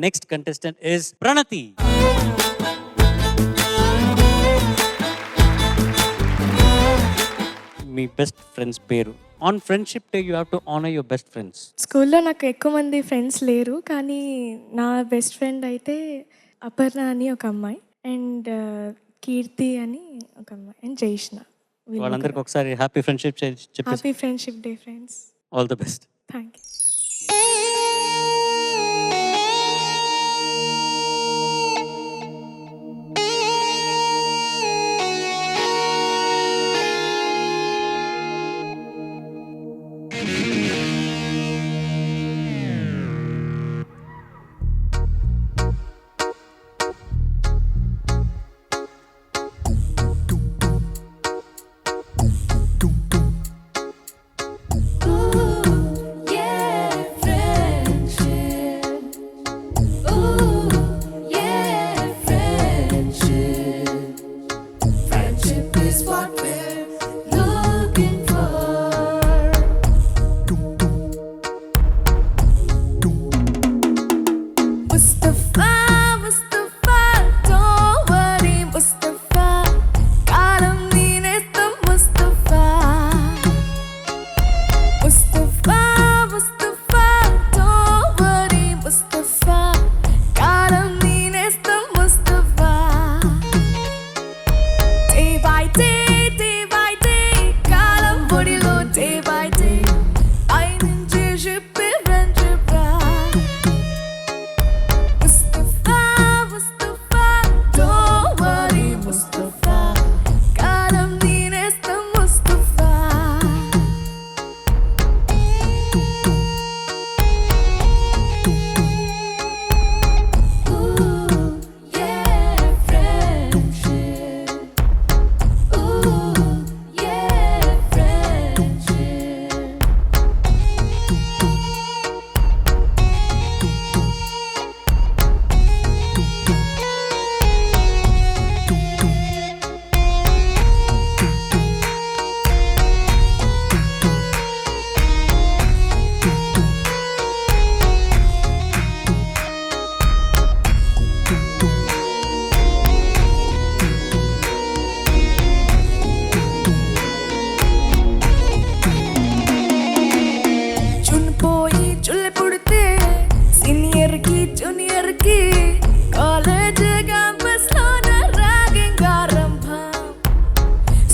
Next contestant is Pranati. మీ best friends పేరు. On friendship day you have to honour your best friends. స్కూల్లో నాకు ఎక్కువ మంది ఫ్రెండ్స్ లేరు, కానీ నా బెస్ట్ ఫ్రెండ్ అయితే అపర్ణ అని ఒక అమ్మాయి, అండ్ కీర్తి అని ఒక అమ్మాయి, అండ్ జైష్ణ. వాళ్ళందరికీ ఒకసారి హ్యాపీ ఫ్రెండ్షిప్ చెప్పేసి. Happy friendship day friends. All the best. Thank you.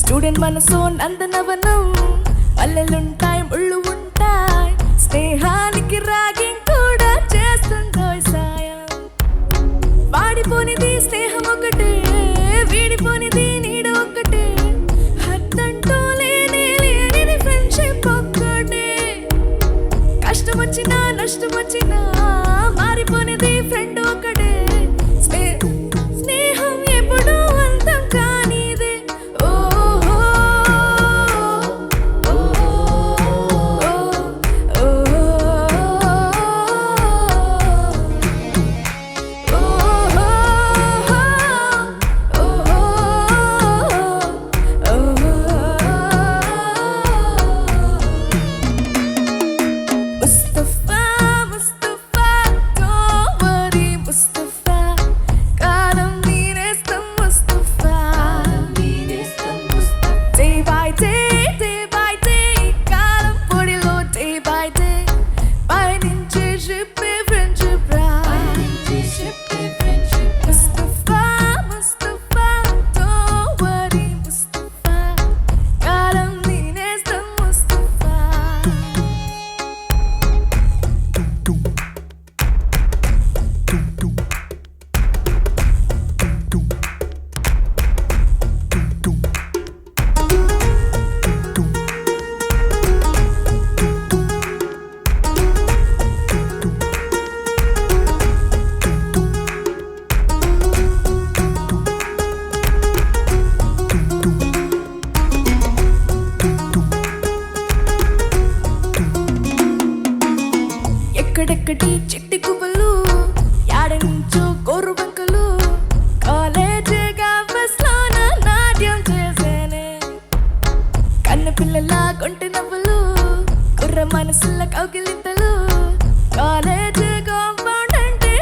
Student మనసు నందనవనం, పల్లెలుంటాయి ముళ్ళు ఉంటాయి, స్నేహానికి రాగింగ్ కూడా చేస్తుందో సాయం. వాడిపోనిది స్నేహం ఒకటే, వీడిపోనిది నీడ ఒకటే, హద్దంటూ లేనిది ఫ్రెండ్షిప్ ఒక్కటే. కష్టం వచ్చినా నష్టం వచ్చినా మారిపోనిది ఫ్రెండ్ ఒకటే. స్నేహం ఎప్పుడు అంతం కానిదే. ఎక్కడెక్కడి చిట్టి గువ్వలు, యాడ నుంచో గోరు బంకలు, కాలేజ్ క్యాంపస్ లోన నాట్యం చేసేనే. కన్ను పిల్లల కొంటి నవ్వులు, కుర్ర మనసుల కౌగిలింతలు, కాలేజ్ కాంపౌండ్ అంటే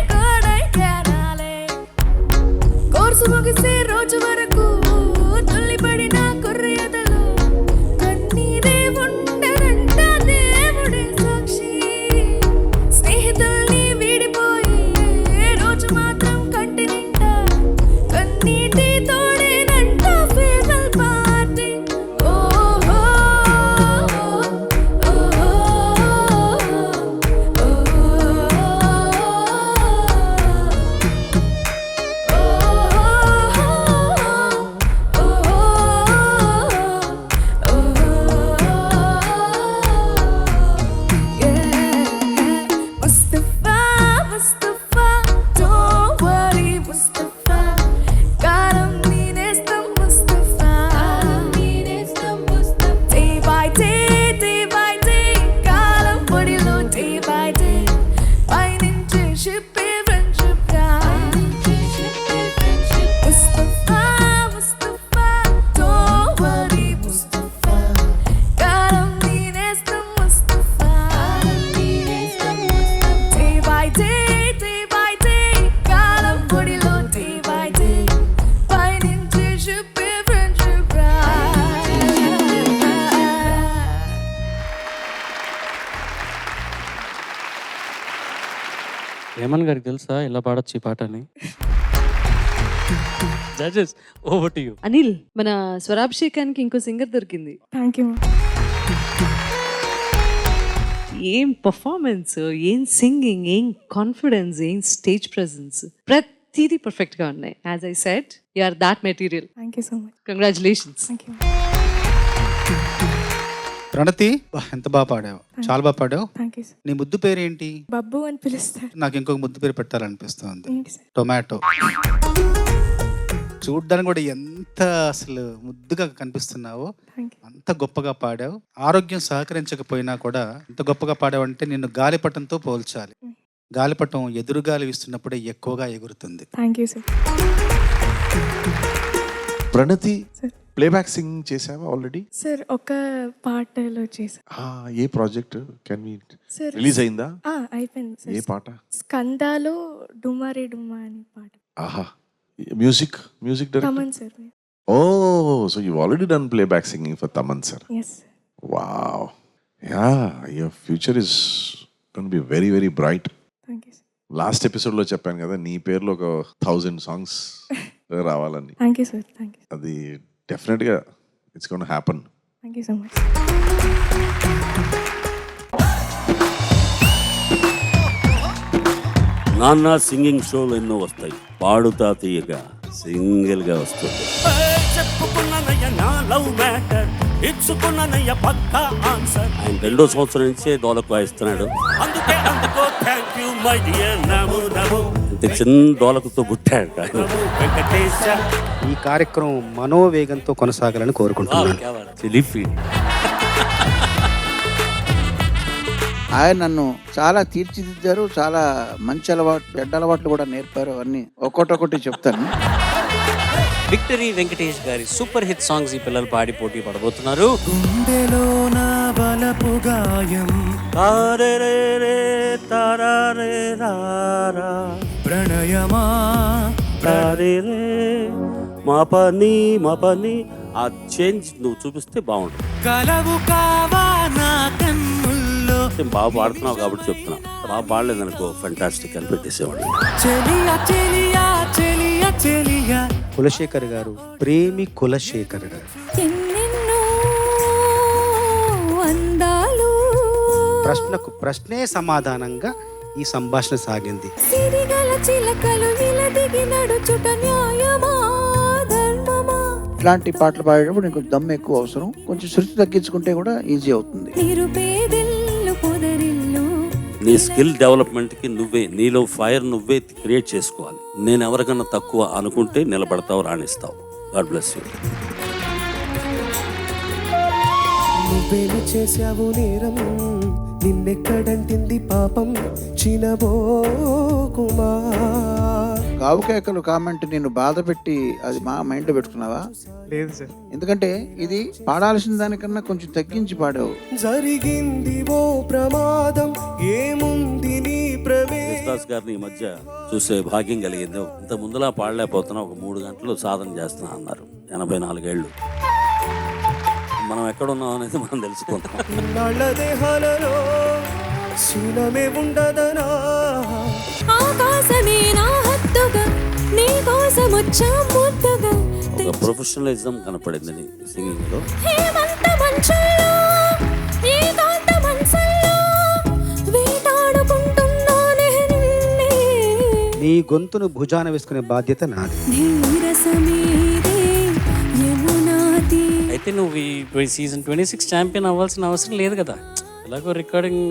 రేమన్ గారికి తెలుసా ఇలా పాడొచ్చు ఈ పాట అని? Judges over to you. Anil, మన స్వరాభిషేకానికి ఇంకో సింగర్ దొరికింది. Thank you. ఏం పర్ఫార్మెన్స్, ఏం సింగింగ్, ఏం కాన్ఫిడెన్స్, ఏం స్టేజ్ ప్రెజెన్స్, ప్రతిదీ పర్ఫెక్ట్ గా ఉన్నాయి. As I said, you are that material. Thank you so much. Congratulations. Thank you. Pranati, ఎంత బాగా పాడావు, చాలా బాగా పాడావు. Thank you sir. నీ ముద్దు పేరు ఏంటి? బబ్బు అని పిలుస్తారు. నాకు ఇంకొక ముద్దు పేరు పెట్టాలనిపిస్తుంది, ఏంటి సార్? టొమాటో. చూడ్డానికి కూడా ఎంత అసలు ముద్దుగా కనిపిస్తున్నావో, థ్యాంక్ యూ. అంత గొప్పగా పాడావు. ఆరోగ్యం సహకరించకపోయినా కూడా ఎంత గొప్పగా పాడావు అంటే నిన్ను గాలిపటంతో పోల్చాలి. గాలిపటం ఎదురుగాలి వీస్తున్నప్పుడే ఎక్కువగా ఎగురుతుంది. Thank you sir. Pranati, sir. Playback singing చేసావా ఆల్రెడీ? సార్ ఒక పాటలో చేశాను ఏ ప్రాజెక్ట్ కెన్ వి సార్. రిలీజ్ అయిందా? అయిపోయింది ఏ సార్. పాట? స్కందాలో డుమారే డుమా అని పాట. ఆహా, మ్యూజిక్ డైరెక్టర్. తమన్ సార్. ఓ, so you already done playback singing for Thaman sir. Yes. Wow, ya, your future is gonna be very very bright. Thank you sir. Last episode లో చెప్పాను కదా, నీ పేరులో ఒక 1000 సాంగ్స్ రావాలని. Thank you sir. Thank you. అది definite గా it's gonna happen. Thank you so much. నాన్న సింగింగ్ షోలు ఎన్నో వస్తాయి, పాడుతా తీయగా సింగిల్ గా వస్తుంది. ఆయన 2వ సంవత్సరం నుంచే డోలకు వాయిస్తున్నాడు. ఇంత చిన్న డోలకుతో పుట్టాడు ఆయన. ఈ కార్యక్రమం మనోవేగంతో కొనసాగాలని కోరుకుంటున్నాను. ఆయన నన్ను చాలా తీర్చిదిద్దారు. చాలా మంచి అలవాటు, చెడ్డ అలవాట్లు కూడా నేర్పారు. అవన్నీ ఒక్కొక్కటి చెప్తాను. విక్టరీ వెంకటేష్ గారి సూపర్ హిట్ సాంగ్స్ ఈ పిల్లలు పాడి పోటీ పడబోతున్నారు. ప్రణయమా మా పని ఆ చేంజ్ నువ్వు చూపిస్తే బాగుంటుంది. బాగా పాడుతున్నావు కాబట్టి చెప్తున్నా, బాగా పాడలేదు అనుకో ఫెంటాస్టిక్ అని పెట్టేసేవాడు. కులశేఖర్ గారు, ప్రేమి కులశేఖర్ గారు. ప్రశ్నకు ప్రశ్నే సమాధానంగా ఈ సంభాషణ సాగింది. ఇట్లాంటి పాటలు పాడేటప్పుడు నీకు దమ్ము ఎక్కువ అవసరం. కొంచెం శృతి తగ్గించుకుంటే కూడా ఈజీ అవుతుంది. నీ స్కిల్ డెవలప్మెంట్ కి నువ్వే, నీలో ఫైర్ నువ్వే క్రియేట్ చేసుకోవాలి. నేను ఎవరికన్నా తక్కువ అనుకుంటే నిలబడతావు, రాణిస్తావు. God bless you. నువ్వేమి చేశావు నేరం, నిన్నెక్కడంటింది పాపం, చినబోకుమా. కావుకేకలు కామెంట్ నేను బాధ పెట్టి అది మా మైండ్లో పెట్టుకున్నావా? లేదు సార్. ఎందుకంటే ఇది పాడాల్సిన దానికన్నా కొంచెం తగ్గించి పాడావు. జరిగింది ఓ ప్రమాదం, ఏముంది నీ కృష్ణదాస్ గారిని ఈ మధ్య చూసే భాగ్యం కలిగింది. ఇంత ముందులా పాడలేకపోతున్నా, ఒక 3 గంటలు సాధన చేస్తున్నా అన్నారు. 84 ఏళ్ళు. మనం ఎక్కడున్నాం అనేది మనం తెలుసుకుంటాం. నాళ్ళ దేహాలలో శూలమే ఉండదనా. ఒక ప్రొఫెషనలిజం కనపడింది నీ సింగింగ్ లో. నీ గొంతును భుజాన వేసుకునే బాధ్యత నాది. అయితే నువ్వు ఈ సీజన్ 26 ఛాంపియన్ అవ్వాల్సిన అవసరం లేదు కదా, ఎలాగో రికార్డింగ్.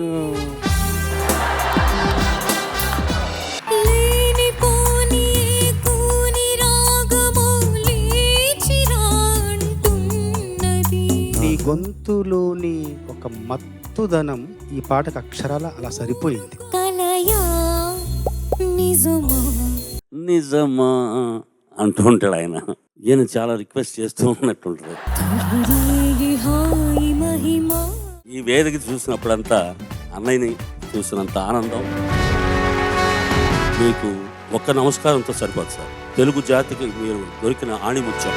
నీ గొంతులోని ఒక మత్తుదనం ఈ పాటకు అక్షరాల అలా సరిపోయింది. నిజమా అంటూ ఉంటాడు ఆయన. ఈయన చాలా రిక్వెస్ట్ చేస్తూ ఉన్నట్టుంటారు. ఈ వేదిక చూసినప్పుడంతా అన్నయ్యని చూసినంత ఆనందం మీకు ఒక్క నమస్కారంతో సరిపోదు సార్. తెలుగు జాతికి మీరు దొరికిన ఆణిముత్యం.